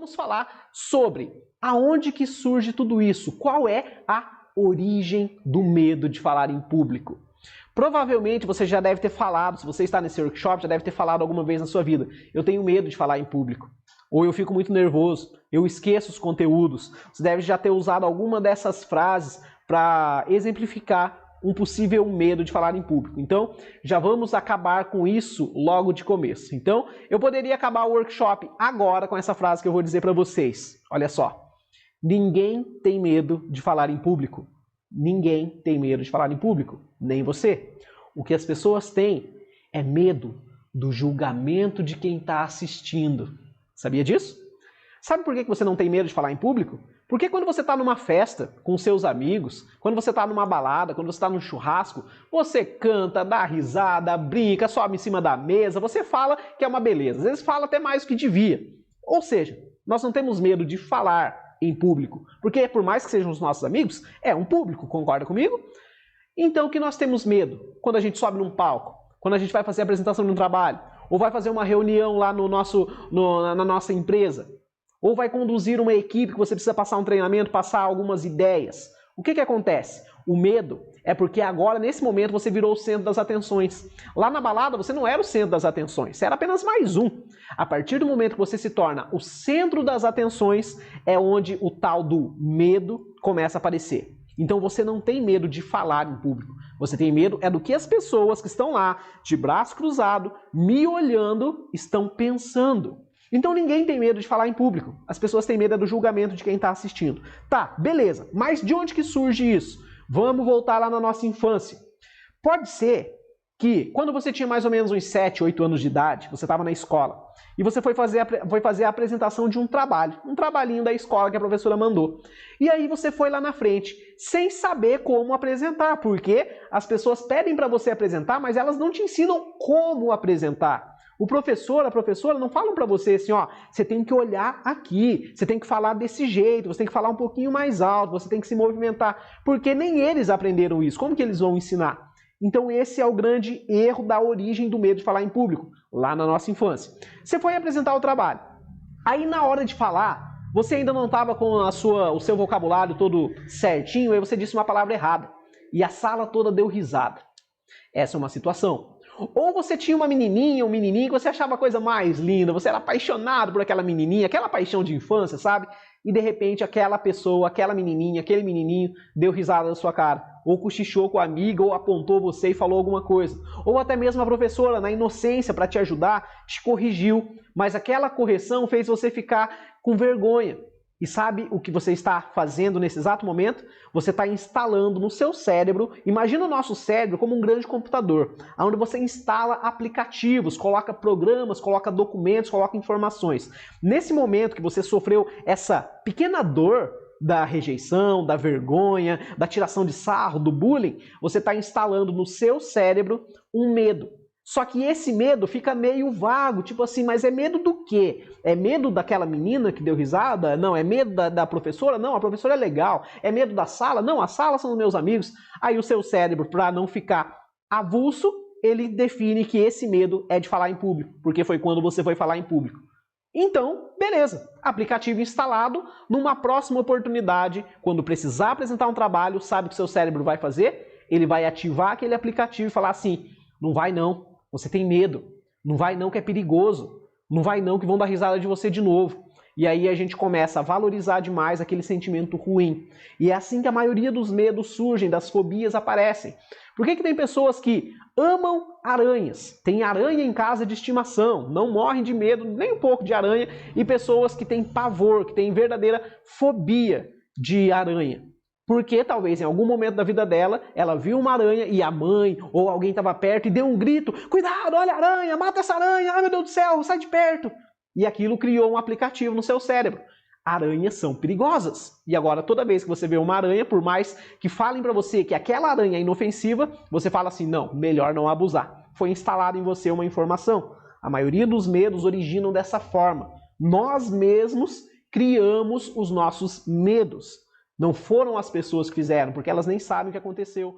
vamos falar sobre aonde que surge tudo isso, qual é a origem do medo de falar em público. Provavelmente você já deve ter falado, se você está nesse workshop, já deve ter falado alguma vez na sua vida: eu tenho medo de falar em público, ou eu fico muito nervoso, eu esqueço os conteúdos. Você deve já ter usado alguma dessas frases para exemplificar um possível medo de falar em público. Então, já vamos acabar com isso logo de começo. Então, eu poderia acabar o workshop agora com essa frase que eu vou dizer para vocês. Olha só. Ninguém tem medo de falar em público. Ninguém tem medo de falar em público. Nem você. O que as pessoas têm é medo do julgamento de quem está assistindo. Sabia disso? Sabe por que você não tem medo de falar em público? Porque quando você está numa festa com seus amigos, quando você está numa balada, quando você está num churrasco, você canta, dá risada, brinca, sobe em cima da mesa, você fala que é uma beleza. Às vezes fala até mais do que devia. Ou seja, nós não temos medo de falar em público. Porque por mais que sejam os nossos amigos, é um público, concorda comigo? Então o que nós temos medo quando a gente sobe num palco, quando a gente vai fazer a apresentação de um trabalho, ou vai fazer uma reunião lá na nossa empresa, ou vai conduzir uma equipe que você precisa passar um treinamento, passar algumas ideias. O que acontece? O medo é porque agora, nesse momento, você virou o centro das atenções. Lá na balada, você não era o centro das atenções, você era apenas mais um. A partir do momento que você se torna o centro das atenções, é onde o tal do medo começa a aparecer. Então você não tem medo de falar em público. Você tem medo é do que as pessoas que estão lá, de braço cruzado, me olhando, estão pensando. Então ninguém tem medo de falar em público. As pessoas têm medo do julgamento de quem está assistindo. Tá, beleza. Mas de onde que surge isso? Vamos voltar lá na nossa infância. Pode ser que quando você tinha mais ou menos uns 7, 8 anos de idade, você estava na escola, e você foi fazer a apresentação de um trabalho, um trabalhinho da escola que a professora mandou. E aí você foi lá na frente, sem saber como apresentar, porque as pessoas pedem para você apresentar, mas elas não te ensinam como apresentar. O professor, a professora não falam para você assim, ó, você tem que olhar aqui, você tem que falar desse jeito, você tem que falar um pouquinho mais alto, você tem que se movimentar, porque nem eles aprenderam isso. Como que eles vão ensinar? Então esse é o grande erro da origem do medo de falar em público, lá na nossa infância. Você foi apresentar o trabalho, aí na hora de falar, você ainda não estava com o seu vocabulário todo certinho, aí você disse uma palavra errada, e a sala toda deu risada. Essa é uma situação. Ou você tinha uma menininha, um menininho que você achava a coisa mais linda, você era apaixonado por aquela menininha, aquela paixão de infância, sabe? E de repente aquela pessoa, aquela menininha, aquele menininho deu risada na sua cara, ou cochichou com a amiga, ou apontou você e falou alguma coisa. Ou até mesmo a professora, na inocência, para te ajudar, te corrigiu, mas aquela correção fez você ficar com vergonha. E sabe o que você está fazendo nesse exato momento? Você está instalando no seu cérebro, imagina o nosso cérebro como um grande computador, onde você instala aplicativos, coloca programas, coloca documentos, coloca informações. Nesse momento que você sofreu essa pequena dor da rejeição, da vergonha, da tiração de sarro, do bullying, você está instalando no seu cérebro um medo. Só que esse medo fica meio vago, tipo assim, mas é medo do quê? É medo daquela menina que deu risada? Não. É medo da professora? Não, a professora é legal. É medo da sala? Não, a sala são os meus amigos. Aí o seu cérebro, para não ficar avulso, ele define que esse medo é de falar em público, porque foi quando você foi falar em público. Então, beleza, aplicativo instalado, numa próxima oportunidade, quando precisar apresentar um trabalho, sabe o que seu cérebro vai fazer? Ele vai ativar aquele aplicativo e falar assim, não vai não. Você tem medo. Não vai não que é perigoso. Não vai não que vão dar risada de você de novo. E aí a gente começa a valorizar demais aquele sentimento ruim. E é assim que a maioria dos medos surgem, das fobias aparecem. Por que tem pessoas que amam aranhas? Tem aranha em casa de estimação, não morrem de medo nem um pouco de aranha. E pessoas que têm pavor, que têm verdadeira fobia de aranha. Porque talvez em algum momento da vida dela, ela viu uma aranha e a mãe ou alguém estava perto e deu um grito, cuidado, olha a aranha, mata essa aranha, ai meu Deus do céu, sai de perto. E aquilo criou um aplicativo no seu cérebro. Aranhas são perigosas. E agora toda vez que você vê uma aranha, por mais que falem para você que aquela aranha é inofensiva, você fala assim, não, melhor não abusar. Foi instalado em você uma informação. A maioria dos medos originam dessa forma. Nós mesmos criamos os nossos medos. Não foram as pessoas que fizeram, porque elas nem sabem o que aconteceu.